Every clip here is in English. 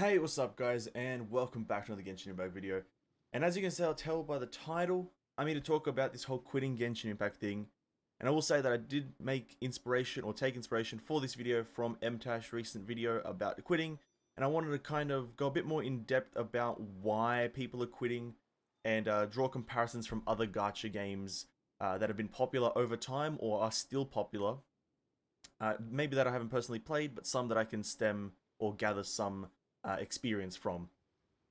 Hey, what's up guys, and welcome back to another Genshin Impact video. And as you can tell by the title, I'm here to talk about this whole quitting Genshin Impact thing. And I will say that I did make inspiration, or take inspiration for this video from MTash's recent video about quitting. And I wanted to kind of go a bit more in depth about why people are quitting, and draw comparisons from other gacha games that have been popular over time, or are still popular. Maybe that I haven't personally played, but some that I can stem or gather some experience from,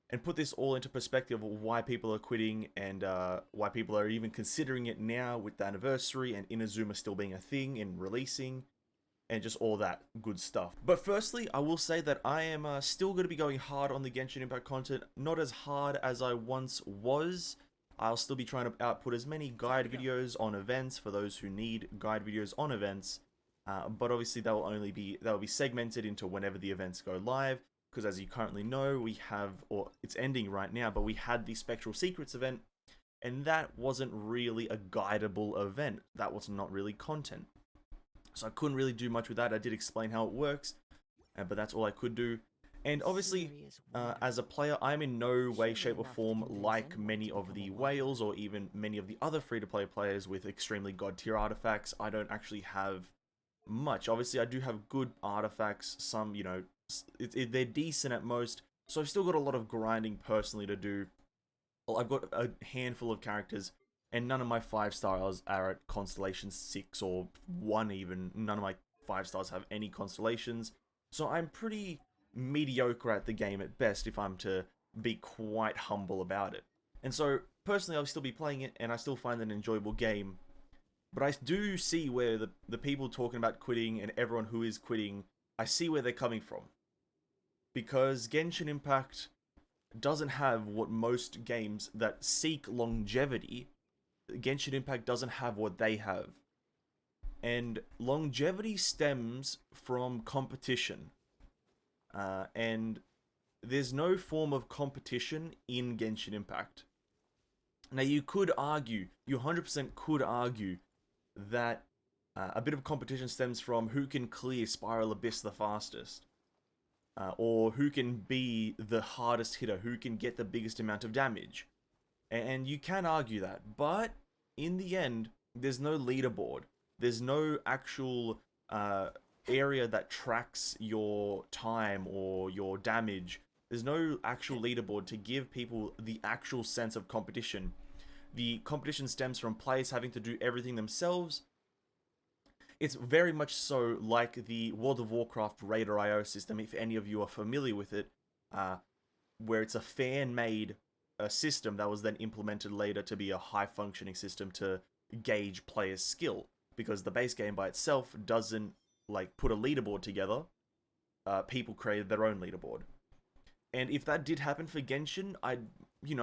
and put this all into perspective of why people are quitting, and why people are even considering it now with the anniversary and Inazuma still being a thing and releasing, and just all that good stuff. But firstly, I will say that I am still going to be going hard on the Genshin Impact content, not as hard as I once was. I'll still be trying to output as many guide videos on events for those who need guide videos on events, but obviously that will be segmented into whenever the events go live. Because as you currently know, we have, or it's ending right now, but we had the Spectral Secrets event, and that wasn't really a guidable event. That was not really content. So I couldn't really do much with that. I did explain how it works, but that's all I could do. And obviously, as a player, I'm in no way, shape, or form like many of the whales, or even many of the other free-to-play players with extremely god-tier artifacts. I don't actually have much. Obviously, I do have good artifacts, some, you know, they're decent at most, so I've still got a lot of grinding personally to do. Well, I've got a handful of characters, and none of my 5 stars are at Constellation 6 or 1 even. None of my 5 stars have any constellations, so I'm pretty mediocre at the game at best, if I'm to be quite humble about it. And so, personally, I'll still be playing it, and I still find it an enjoyable game. But I do see where the people talking about quitting, and everyone who is quitting, I see where they're coming from. Because Genshin Impact doesn't have what most games that seek longevity, Genshin Impact doesn't have what they have. And longevity stems from competition. And there's no form of competition in Genshin Impact. Now you could argue, you 100% could argue, that a bit of competition stems from who can clear Spiral Abyss the fastest. Or who can be the hardest hitter, who can get the biggest amount of damage. And you can argue that, but in the end, there's no leaderboard. There's no actual area that tracks your time or your damage. There's no actual leaderboard to give people the actual sense of competition. The competition stems from players having to do everything themselves. It's very much so like the World of Warcraft Raider.io system, if any of you are familiar with it, where it's a fan-made system that was then implemented later to be a high-functioning system to gauge players' skill, because the base game by itself doesn't like put a leaderboard together. People created their own leaderboard, and if that did happen for Genshin, I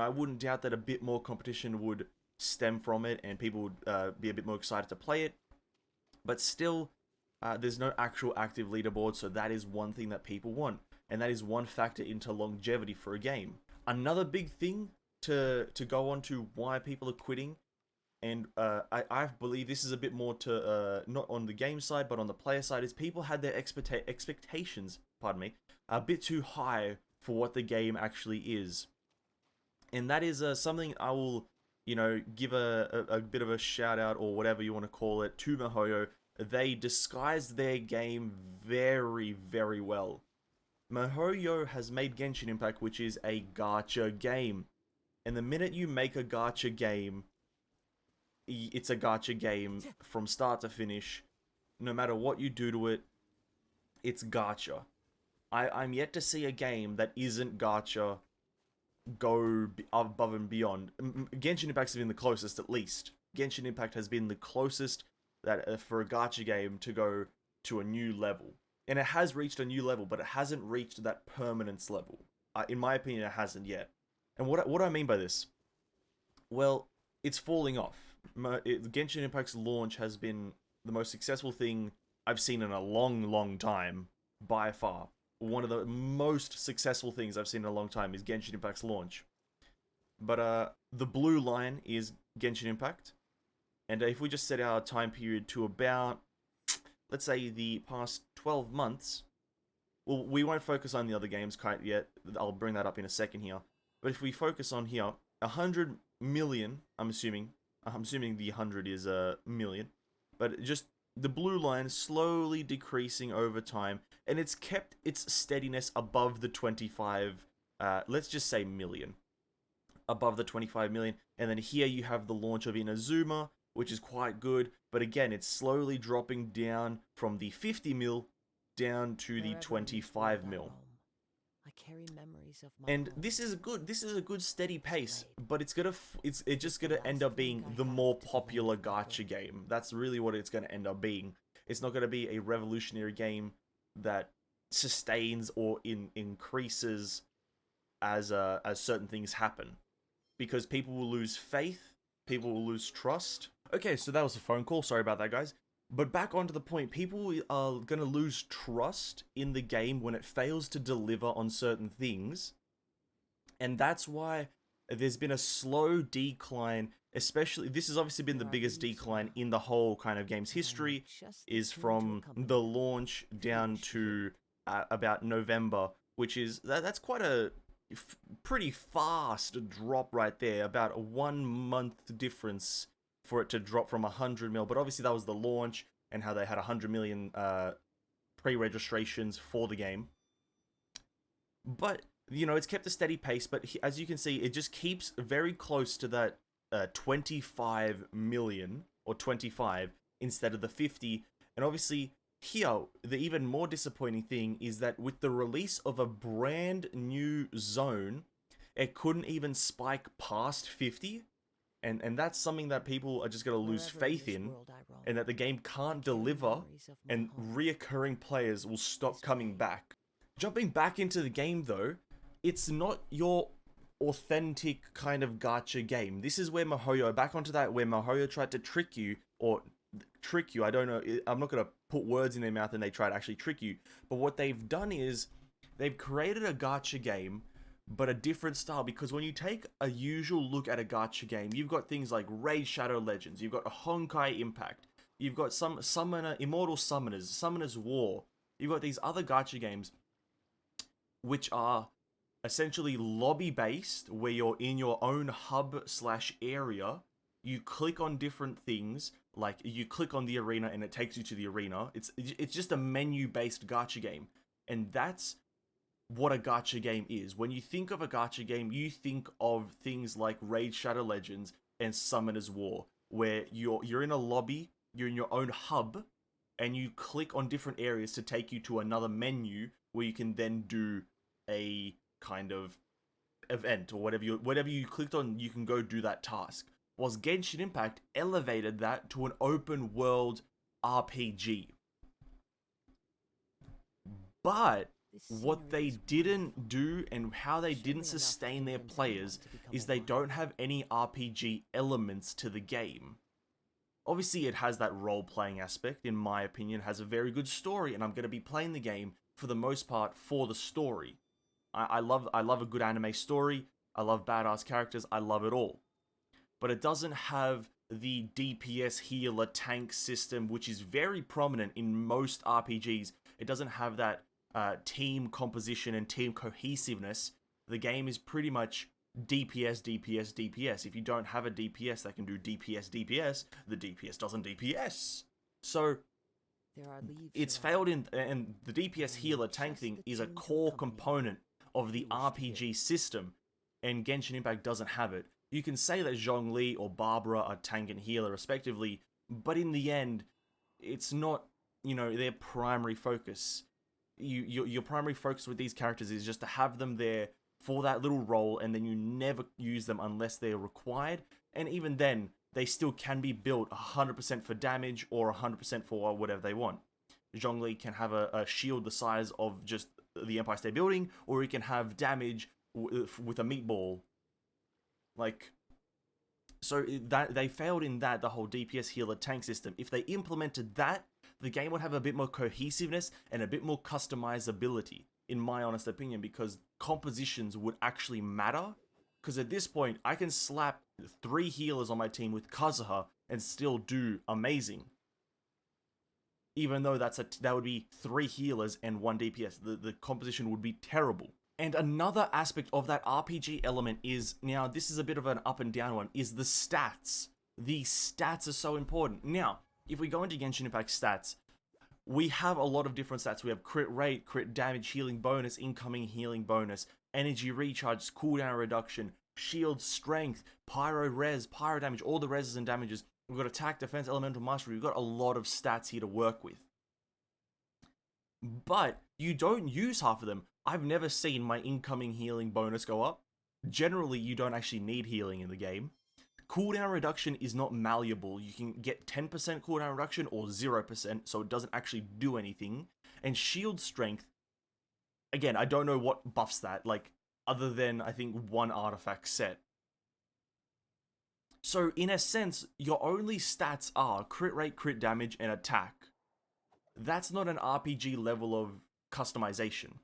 wouldn't doubt that a bit more competition would stem from it, and people would be a bit more excited to play it. But still, there's no actual active leaderboard, so that is one thing that people want. And that is one factor into longevity for a game. Another big thing to go on to why people are quitting, and I believe this is a bit more to, not on the game side, but on the player side, is people had their expectations, pardon me, a bit too high for what the game actually is. And that is something I will, give a bit of a shout out, or whatever you want to call it, to MiHoYo. They disguised their game very, very well. MiHoYo has made Genshin Impact, which is a gacha game. And the minute you make a gacha game, it's a gacha game from start to finish. No matter what you do to it, it's gacha. I'm yet to see a game that isn't gacha go above and beyond. Genshin Impact has been the closest, at least. Genshin Impact has been the closest that for a gacha game to go to a new level. And it has reached a new level, but it hasn't reached that permanence level. In my opinion, it hasn't yet. And what do I mean by this? Well, it's falling off. Genshin Impact's launch has been the most successful thing I've seen in a long, long time, by far. One of the most successful things I've seen in a long time is Genshin Impact's launch. But the blue line is Genshin Impact. And if we just set our time period to about, let's say, the past 12 months, well, we won't focus on the other games quite yet. I'll bring that up in a second here. But if we focus on here, 100 million, I'm assuming the 100 is a million, but just the blue line slowly decreasing over time, and it's kept its steadiness above the 25, let's just say million, above the 25 million, and then here you have the launch of Inazuma, which is quite good, but again, it's slowly dropping down from the 50 mil down to the 25 mil. I carry memories of my And this is a good steady pace, but it's just gonna end up being the more popular gacha game. That's really what it's gonna end up being. It's not gonna be a revolutionary game that sustains or increases as certain things happen, because people will lose faith, people will lose trust. Okay, so that was a phone call. Sorry about that, guys. But back onto the point, people are going to lose trust in the game when it fails to deliver on certain things. And that's why there's been a slow decline, especially, this has obviously been the biggest decline in the whole kind of game's history, is from the launch down to about November, which is, that's quite a pretty fast drop right there, about a 1 month difference for it to drop from 100 mil, but obviously that was the launch and how they had 100 million pre-registrations for the game. But, you know, it's kept a steady pace, but as you can see, it just keeps very close to that 25 million, or 25, instead of the 50. And obviously, here, the even more disappointing thing is that with the release of a brand new zone, it couldn't even spike past 50. And that's something that people are just going to lose faith in, and that the game can't deliver, and reoccurring players will stop coming back. Jumping back into the game though, it's not your authentic kind of gacha game. This is where MiHoYo, back onto that, where MiHoYo tried to trick you, I don't know, I'm not going to put words in their mouth and they try to actually trick you, but what they've done is, they've created a gacha game, but a different style, because when you take a usual look at a gacha game, you've got things like Raid Shadow Legends, you've got a Honkai Impact, you've got some Immortal Summoners, Summoner's War, you've got these other gacha games, which are essentially lobby-based, where you're in your own hub/area, you click on different things, like you click on the arena and it takes you to the arena, it's just a menu-based gacha game, and that's what a gacha game is. When you think of a gacha game, you think of things like Raid Shadow Legends and Summoner's War, where you're in a lobby, you're in your own hub, and you click on different areas to take you to another menu where you can then do a kind of event, or whatever you clicked on, you can go do that task. Whilst Genshin Impact elevated that to an open world RPG. But what they didn't do, and how they didn't sustain their players, is they don't have any RPG elements to the game. Obviously, it has that role-playing aspect, in my opinion, has a very good story, and I'm going to be playing the game, for the most part, for the story. I love a good anime story, I love badass characters, I love it all. But it doesn't have the DPS healer tank system, which is very prominent in most RPGs. It doesn't have that team composition and team cohesiveness. The game is pretty much DPS, DPS, DPS. If you don't have a DPS that can do DPS, DPS, the DPS doesn't DPS. So it's failed in, and the DPS healer tank thing is a core component of the RPG system, and Genshin Impact doesn't have it. You can say that Zhongli or Barbara are tank and healer respectively, but in the end, it's not, you know, their primary focus. Your primary focus with these characters is just to have them there for that little role, and then you never use them unless they're required, and even then, they still can be built 100% for damage or 100% for whatever they want. Zhongli can have a shield the size of just the Empire State Building, or he can have damage with a meatball. Like, so that they failed in that, the whole DPS healer tank system. If they implemented that, the game would have a bit more cohesiveness and a bit more customizability, in my honest opinion, because compositions would actually matter. Because at this point, I can slap 3 healers on my team with Kazuha and still do amazing. even though that would be 3 healers and 1 DPS. The composition would be terrible. And another aspect of that RPG element is, now this is a bit of an up and down one, is the stats. The stats are so important. Now, if we go into Genshin Impact stats, we have a lot of different stats. We have crit rate, crit damage, healing bonus, incoming healing bonus, energy recharge, cooldown reduction, shield strength, pyro res, pyro damage, all the reses and damages. We've got attack, defense, elemental mastery. We've got a lot of stats here to work with. But you don't use half of them. I've never seen my incoming healing bonus go up. Generally, you don't actually need healing in the game. Cooldown reduction is not malleable. You can get 10% cooldown reduction or 0%, so it doesn't actually do anything. And shield strength, again, I don't know what buffs that, like, other than, I think, one artifact set. So, in a sense, your only stats are crit rate, crit damage, and attack. That's not an RPG level of customization.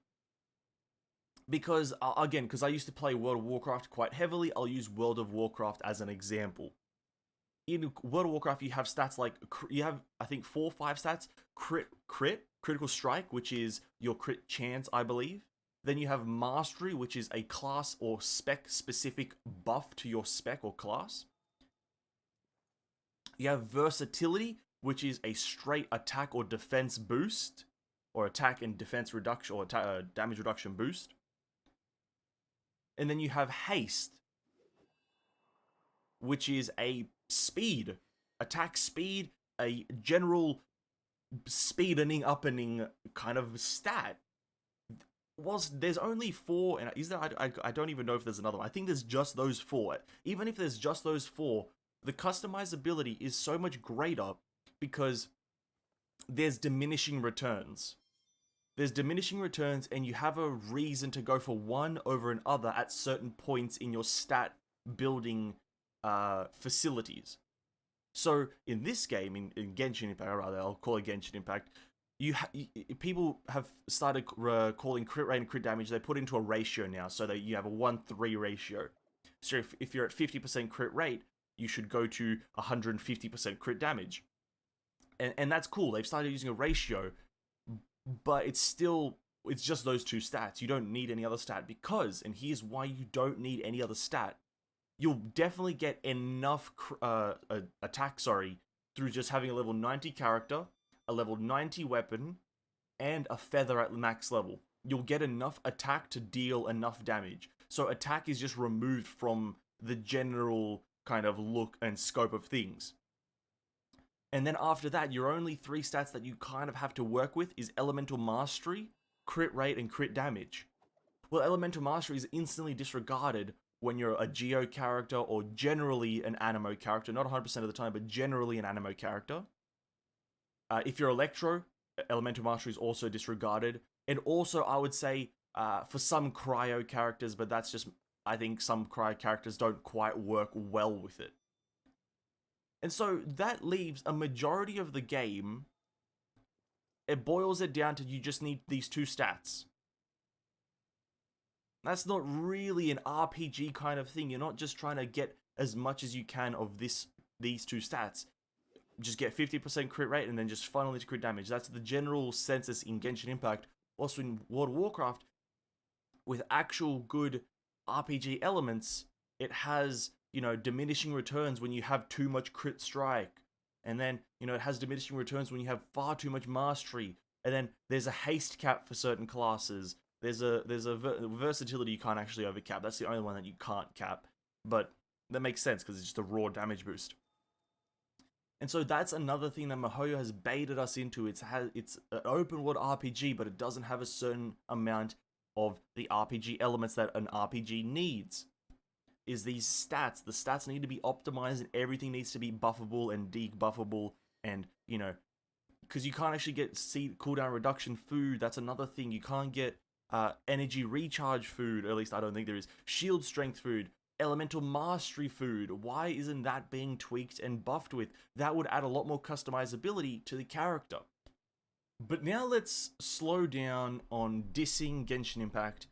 Because, again, because I used to play World of Warcraft quite heavily, I'll use World of Warcraft as an example. In World of Warcraft, you have stats like, you have, I think, 4 or 5 stats. Critical Strike, which is your crit chance, I believe. Then you have Mastery, which is a class or spec-specific buff to your spec or class. You have Versatility, which is a straight attack or defense boost, or attack and defense reduction, or damage reduction boost. And then you have Haste, which is a speed, attack speed, a general speedening, uppening kind of stat. Whilst there's only 4, and is there, I don't even know if there's another one. I think there's just those 4. Even if there's just those 4, the customizability is so much greater because there's diminishing returns. There's diminishing returns, and you have a reason to go for one over another at certain points in your stat building facilities. So in this game, in Genshin Impact, or rather, I'll call it Genshin Impact, people have started calling crit rate and crit damage. They put into a ratio now, so that you have a 1:3 ratio. So if you're at 50% crit rate, you should go to 150% crit damage. And that's cool. They've started using a ratio, but it's just those 2 stats. You don't need any other stat because, and here's why you don't need any other stat. You'll definitely get enough attack, through just having a level 90 character, a level 90 weapon, and a feather at max level. You'll get enough attack to deal enough damage. So attack is just removed from the general kind of look and scope of things. And then after that, your only 3 stats that you kind of have to work with is Elemental Mastery, crit rate, and crit damage. Well, Elemental Mastery is instantly disregarded when you're a Geo character or generally an Anemo character. Not 100% of the time, but generally an Anemo character. If you're Electro, Elemental Mastery is also disregarded. And also, I would say, for some Cryo characters, but that's just, I think some Cryo characters don't quite work well with it. And so that leaves a majority of the game, it boils it down to you just need these 2 stats. That's not really an RPG kind of thing. You're not just trying to get as much as you can of these 2 stats. Just get 50% crit rate and then just funnel into crit damage. That's the general census in Genshin Impact. Also in World of Warcraft, with actual good RPG elements, it has, diminishing returns when you have too much crit strike. And then, it has diminishing returns when you have far too much mastery. And then there's a haste cap for certain classes. There's a versatility you can't actually overcap. That's the only one that you can't cap. But that makes sense because it's just a raw damage boost. And so that's another thing that MiHoYo has baited us into. It's an open world RPG, but it doesn't have a certain amount of the RPG elements that an RPG needs. Is these stats. The stats need to be optimized and everything needs to be buffable and debuffable and, because you can't actually get cooldown reduction food. That's another thing. You can't get energy recharge food, or at least I don't think there is. Shield strength food. Elemental Mastery food. Why isn't that being tweaked and buffed with? That would add a lot more customizability to the character. But now let's slow down on dissing Genshin Impact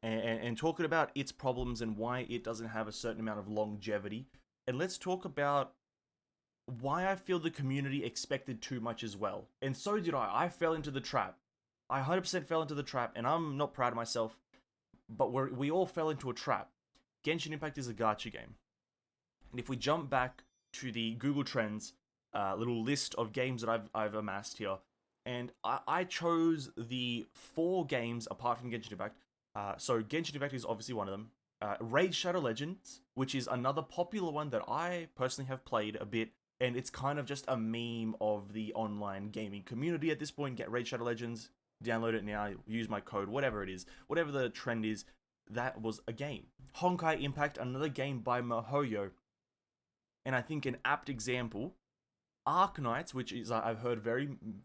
and talking about its problems and why it doesn't have a certain amount of longevity. And let's talk about why I feel the community expected too much as well. And so did I. I fell into the trap. I 100% fell into the trap, and I'm not proud of myself, but we all fell into a trap. Genshin Impact is a gacha game. And if we jump back to the Google Trends little list of games that I've amassed here, and I chose the 4 games apart from Genshin Impact. So Genshin Impact is obviously one of them. Raid Shadow Legends, which is another popular one that I personally have played a bit, and it's kind of just a meme of the online gaming community at this point. Get Raid Shadow Legends, download it now, use my code, whatever it is, whatever the trend is, that was a game. Honkai Impact, another game by MiHoYo, and I think an apt example, Arknights, which is I've heard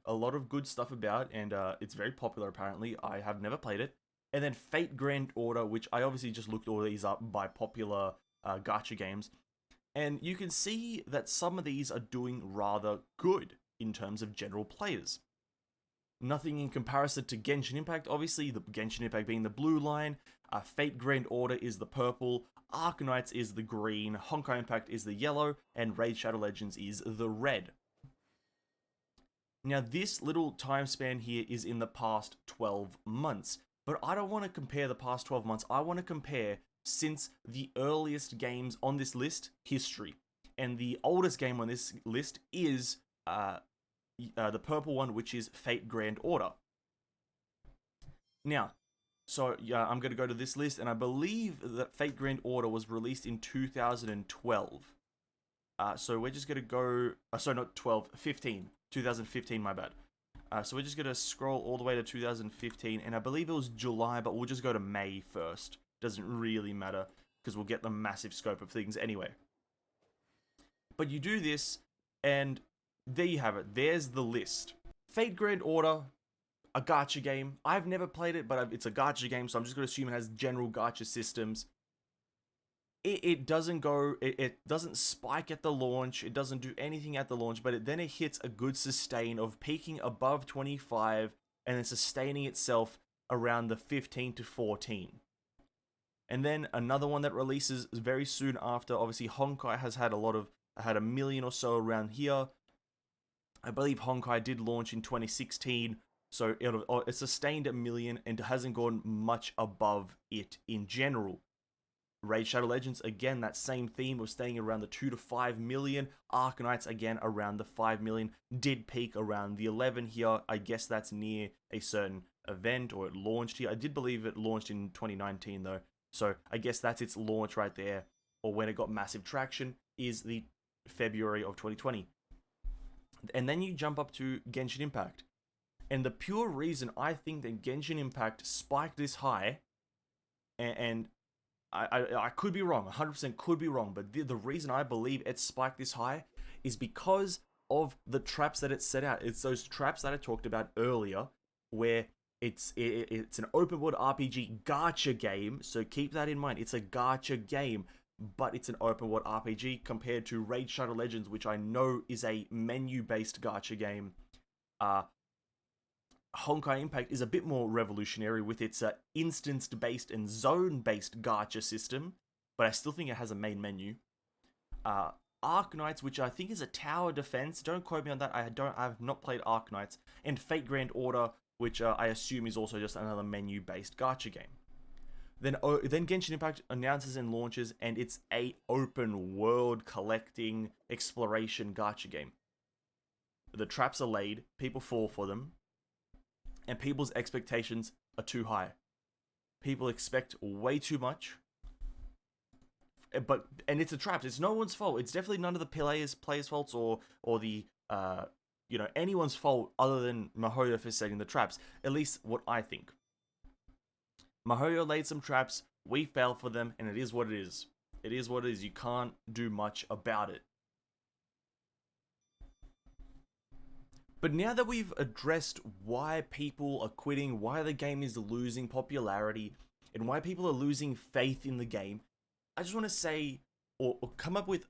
a lot of good stuff about, and it's very popular apparently. I have never played it. And then Fate Grand Order, which I obviously just looked all these up by popular gacha games, and you can see that some of these are doing rather good in terms of general players. Nothing in comparison to Genshin Impact, obviously, the Genshin Impact being the blue line, Fate Grand Order is the purple, Arknights is the green, Honkai Impact is the yellow, and Raid Shadow Legends is the red. Now this little time span here is in the past 12 months, but I don't want to compare the past 12 months, I want to compare since the earliest games on this list, history. And the oldest game on this list is the purple one, which is Fate Grand Order. Now, so yeah, I'm going to go to this list, and I believe that Fate Grand Order was released in 2012. So we're just going to go, sorry, not 12, 15, 2015, my bad. So we're just going to scroll all the way to 2015, and I believe it was July, but we'll just go to May first. Doesn't really matter, because we'll get the massive scope of things anyway. But you do this, and there you have it. There's the list. Fate Grand Order, a gacha game. I've never played it, but it's a gacha game, so I'm just going to assume it has general gacha systems. It doesn't go, it doesn't spike at the launch, it doesn't do anything at the launch, but then it hits a good sustain of peaking above 25 and then sustaining itself around the 15 to 14. And then another one that releases very soon after, obviously Honkai has had had a million or so around here. I believe Honkai did launch in 2016, so it sustained a million and hasn't gone much above it in general. Raid Shadow Legends, again, that same theme of staying around the 2 to 5 million. Arknights, again, around the 5 million. Did peak around the 11 here. I guess that's near a certain event, or it launched here. I did believe it launched in 2019, though. So I guess that's its launch right there. Or when it got massive traction is the February of 2020. And then you jump up to Genshin Impact. And the pure reason I think that Genshin Impact spiked this high, and I could be wrong, 100% could be wrong, but the reason I believe it spiked this high is because of the traps that it set out. It's those traps that I talked about earlier, where it's an open world RPG gacha game, so keep that in mind. It's a gacha game, but it's an open world RPG compared to Raid Shadow Legends, which I know is a menu-based gacha game. Honkai Impact is a bit more revolutionary with its instance-based and zone-based gacha system, but I still think it has a main menu. Arknights, which I think is a tower defense, don't quote me on that, I've not played Arknights, and Fate Grand Order, which I assume is also just another menu-based gacha game. Then Genshin Impact announces and launches, and it's a open world collecting exploration gacha game. The traps are laid, people fall for them, and people's expectations are too high. People expect way too much. And it's a trap. It's no one's fault. It's definitely none of the players' faults or the anyone's fault other than MiHoYo for setting the traps. At least what I think. MiHoYo laid some traps. We fell for them, and it is what it is. It is what it is. You can't do much about it. But now that we've addressed why people are quitting, why the game is losing popularity, and why people are losing faith in the game, I just want to say, or come up with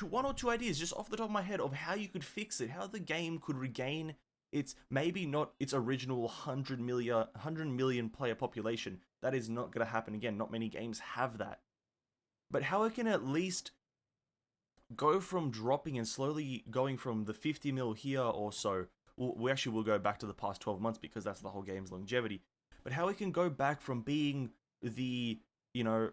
one or two ideas just off the top of my head of how you could fix it, how the game could regain its, maybe not its original 100 million player population. That is not going to happen again. Not many games have that. But how it can at least go from dropping and slowly going from the 50 mil here or so. We actually will go back to the past 12 months because that's the whole game's longevity. But how it can go back from being the, you know,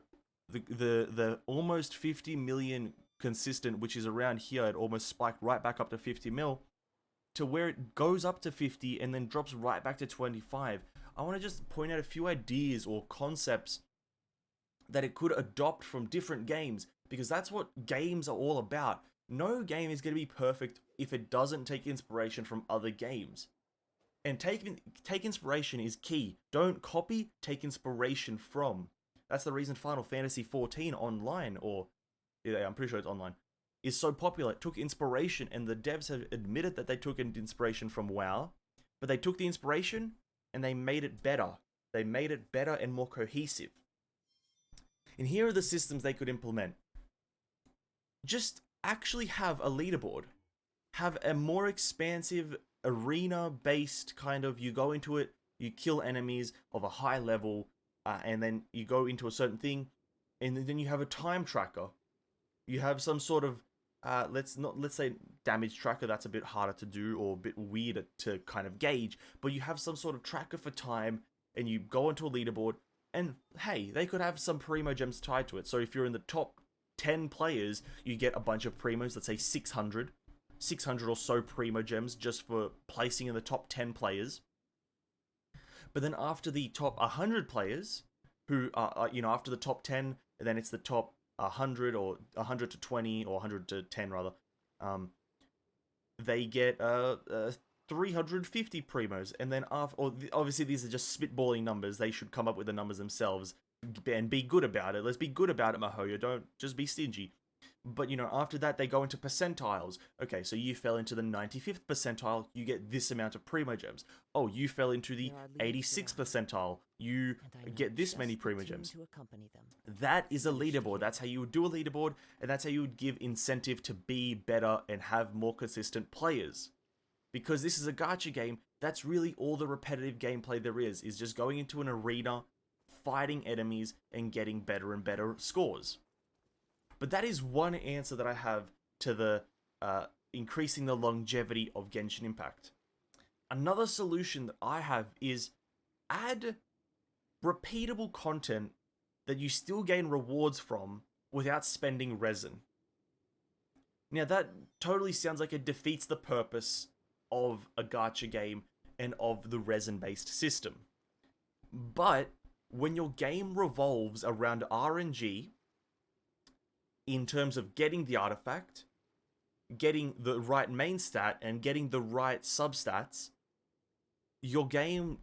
the almost 50 million consistent, which is around here, it almost spiked right back up to 50 mil, to where it goes up to 50 and then drops right back to 25. I want to just point out a few ideas or concepts that it could adopt from different games, because that's what games are all about. No game is going to be perfect if it doesn't take inspiration from other games. And take inspiration is key. Don't copy, take inspiration from. That's the reason Final Fantasy XIV online, or yeah, I'm pretty sure it's online, is so popular. It took inspiration, and the devs have admitted that they took an inspiration from WoW, but they took the inspiration and they made it better. They made it better and more cohesive. And here are the systems they could implement. Just actually have a leaderboard. Have a more expansive arena-based kind of, you go into it, you kill enemies of a high level, and then you go into a certain thing, and then you have a time tracker. You have some sort of, let's say damage tracker. That's a bit harder to do or a bit weird to kind of gauge, but you have some sort of tracker for time, and you go into a leaderboard, and hey, they could have some primo gems tied to it. So if you're in the top 10 players, you get a bunch of primos, let's say 600 or so primo gems just for placing in the top 10 players. But then after the top 100 players, who are, after the top 10, then it's the top 100 or 100 to 20 or 100 to 10 rather, they get 350 primos, and then obviously these are just spitballing numbers. They should come up with the numbers themselves and be good about it. Let's be good about it, Mahoya. Don't just be stingy. But, after that, they go into percentiles. Okay, so you fell into the 95th percentile, you get this amount of primo gems. Oh, you fell into the 86th percentile, you get this many primo gems. That is a leaderboard. That's how you would do a leaderboard, and that's how you would give incentive to be better and have more consistent players. Because this is a gacha game, that's really all the repetitive gameplay there is just going into an arena, fighting enemies, and getting better and better scores. But that is one answer that I have to the increasing the longevity of Genshin Impact. Another solution that I have is add repeatable content that you still gain rewards from without spending resin. Now that totally sounds like it defeats the purpose of a gacha game and of the resin-based system. But when your game revolves around RNG, in terms of getting the artifact, getting the right main stat, and getting the right substats, your game,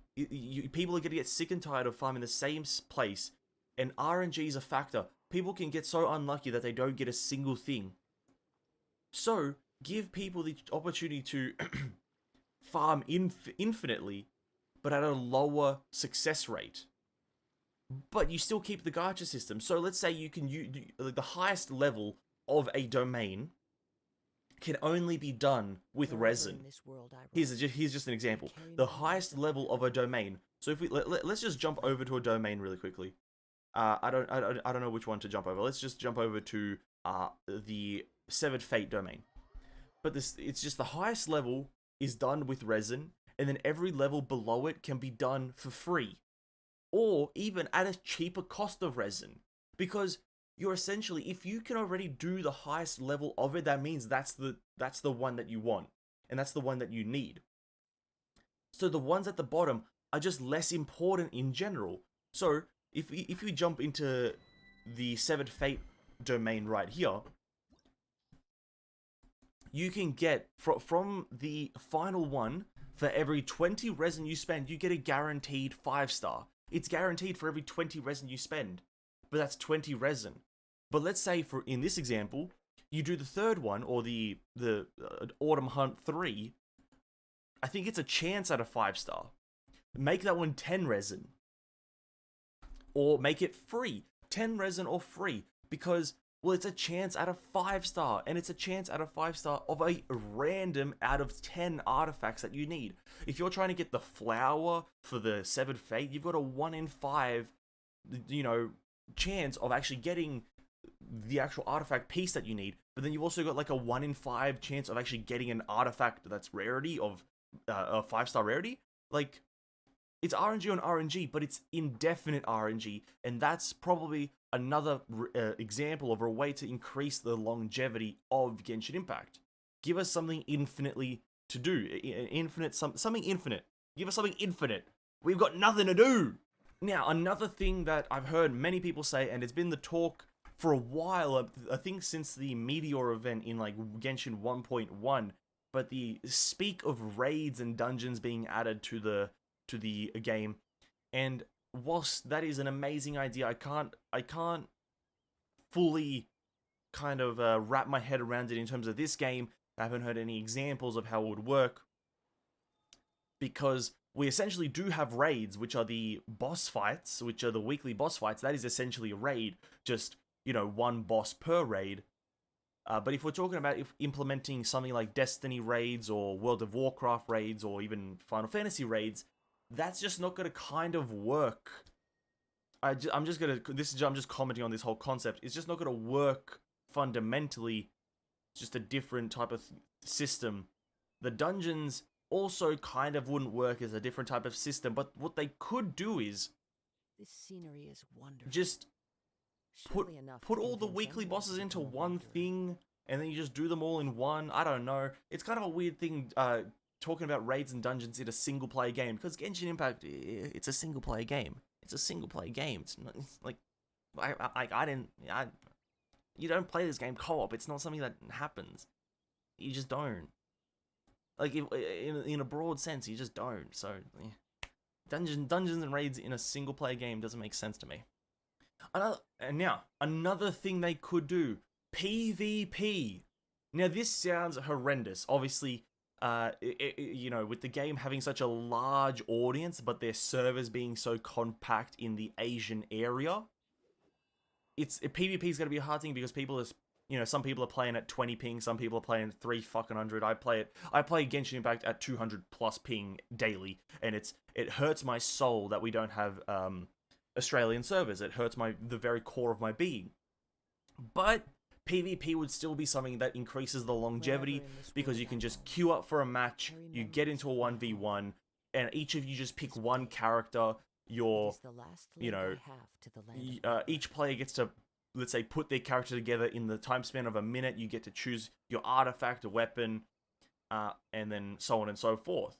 people are going to get sick and tired of farming the same place, and RNG is a factor. People can get so unlucky that they don't get a single thing. So, give people the opportunity to farm infinitely, but at a lower success rate. But you still keep the gacha system. So let's say you can use the highest level of a domain can only be done with resin. Here's just an example. The highest level of a domain. So if we let's just jump over to a domain really quickly. I don't know which one to jump over. Let's just jump over to the Severed Fate domain. But it's just the highest level is done with resin, and then every level below it can be done for free, or even at a cheaper cost of resin. Because you're essentially, if you can already do the highest level of it, that means that's the one that you want, and that's the one that you need. So the ones at the bottom are just less important in general. So if we jump into the Severed Fate domain right here, you can get from the final one, for every 20 resin you spend, you get a guaranteed 5-star. It's guaranteed for every 20 resin you spend, but that's 20 resin. But let's say in this example, you do the third one, or the Autumn Hunt 3, I think it's a chance at a 5-star. Make that one 10 resin. Or make it free. 10 resin or free. Because, well, it's a chance at a 5-star. And it's a chance at a 5-star of a random out of 10 artifacts that you need. If you're trying to get the flower for the Severed Fate, you've got a 1 in 5, chance of actually getting the actual artifact piece that you need, but then you've also got like a 1 in 5 chance of actually getting an artifact that's rarity of a 5-star rarity. Like, it's RNG on RNG, but it's indefinite RNG, and that's probably another example of a way to increase the longevity of Genshin Impact. Give us something infinitely to do, something infinite. Give us something infinite. We've got nothing to do. Now, another thing that I've heard many people say, and it's been the talk for a while, I think since the Meteor event in like Genshin 1.1, but the speak of raids and dungeons being added to the game, and whilst that is an amazing idea, I can't fully kind of wrap my head around it in terms of this game. I haven't heard any examples of how it would work, because we essentially do have raids, which are the boss fights, which are the weekly boss fights. That is essentially a raid, just, you know, one boss per raid. But if we're talking about implementing something like Destiny raids or World of Warcraft raids or even Final Fantasy raids, that's just not going to kind of work. I'm just commenting on this whole concept. It's just not going to work fundamentally. It's just a different type of system. The dungeons also kind of wouldn't work as a different type of system, but what they could do is This scenery is wonderful. just put Surely enough put to all the convince weekly anyone bosses to into become a one wanderer. thing, and then you just do them all in one. I don't know. It's kind of a weird thing talking about raids and dungeons in a single player game, because Genshin Impact, it's a single player game. It's a single player game. It's not, it's like you don't play this game co-op. It's not something that happens. You just don't. Like, in a broad sense, you just don't. So, yeah. Dungeons and raids in a single player game doesn't make sense to me. Another thing they could do, PvP. Now, this sounds horrendous. Obviously, you know, with the game having such a large audience, but their servers being so compact in the Asian area, PvP is going to be a hard thing, because people are, you know, some people are playing at 20 ping, some people are playing at 300. I play Genshin Impact at 200 plus ping daily, and it hurts my soul that we don't have Australian servers. It hurts the very core of my being. But PvP would still be something that increases the longevity, because you can just queue up for a match, you get into a 1v1, and each of you just pick one character. Each player gets to, let's say, put their character together in the time span of a minute. You get to choose your artifact, a weapon, and then so on and so forth.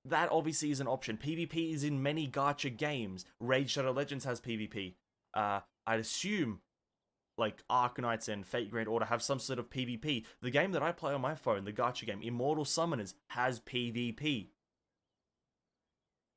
That obviously is an option. PvP is in many gacha games. Raid Shadow Legends has PvP. I'd assume like Arknights and Fate Grand Order have some sort of PvP. The game that I play on my phone, the gacha game, Immortal Summoners, has PvP.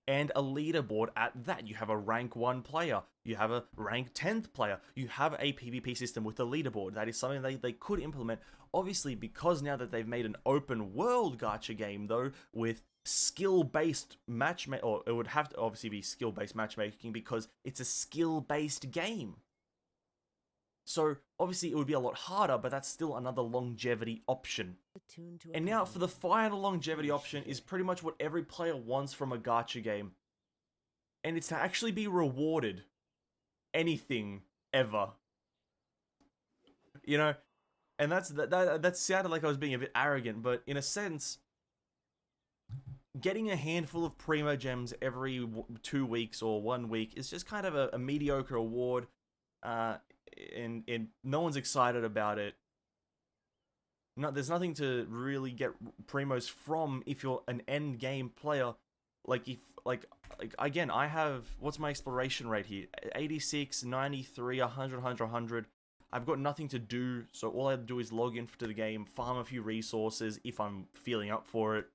And a leaderboard at that. You have a rank 1 player, you have a rank 10th player, you have a PvP system with a leaderboard. That is something they could implement. Obviously, because now that they've made an open world gacha game, though, with skill-based matchmaking, or it would have to obviously be skill-based matchmaking, because it's a skill-based game. So, obviously, it would be a lot harder, but that's still another longevity option. And now, for the final longevity option, is pretty much what every player wants from a gacha game. And it's to actually be rewarded. Anything, ever. You know? And that sounded like I was being a bit arrogant, but in a sense, getting a handful of Primo Gems every 2 weeks or 1 week is just kind of a mediocre award. And no one's excited about it. No, there's nothing to really get primos from if you're an end game player. Like again, I have, what's my exploration rate here? 86, 93, 100, 100, 100. I've got nothing to do, so all I do is log in to the game, farm a few resources if I'm feeling up for it.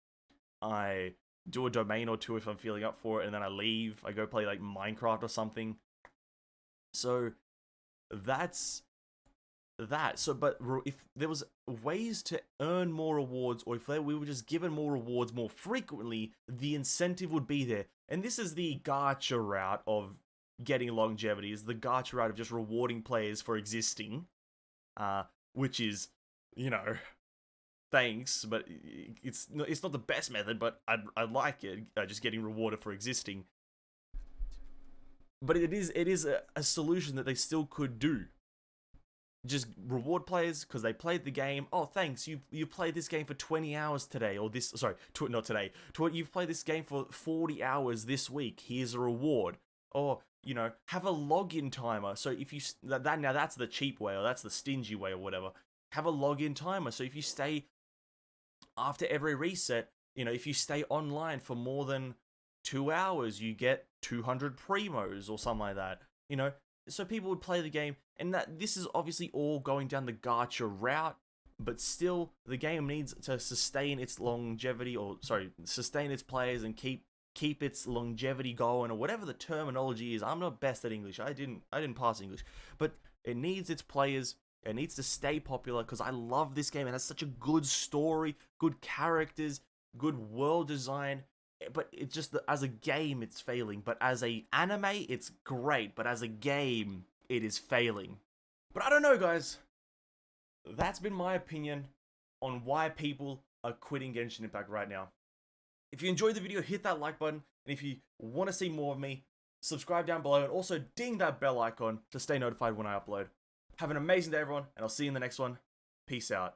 I do a domain or two if I'm feeling up for it, and then I leave. I go play like Minecraft or something. So that's that. So, but if there was ways to earn more rewards, or if we were just given more rewards more frequently, the incentive would be there. And this is the gacha route of getting longevity, is the gacha route of just rewarding players for existing, which is, you know, thanks, but it's not the best method, but I like it, just getting rewarded for existing. But it is a solution that they still could do. just reward players because they played the game. Oh, thanks, you played this game for 20 hours today, or this, sorry, not today. You've played this game for 40 hours this week. Here's a reward. Or, you know, have a login timer. So if you now that's the cheap way, or that's the stingy way, or whatever. Have a login timer. So if you stay after every reset, you know, if you stay online for more than 2 hours, you get 200 primos or something like that. You know, so people would play the game, and that this is obviously all going down the gacha route, but still the game needs to sustain its longevity, or sorry, sustain its players and keep its longevity going, or whatever the terminology is. I'm not best at English. I didn't pass English, but it needs its players. It needs to stay popular because I love this game. It has such a good story, good characters, good world design. But it's just that as a game, it's failing. But as a anime, it's great. But as a game, it is failing. But I don't know, guys. That's been my opinion on why people are quitting Genshin Impact right now. If you enjoyed the video, hit that like button. And if you want to see more of me, subscribe down below. And also ding that bell icon to stay notified when I upload. Have an amazing day, everyone. And I'll see you in the next one. Peace out.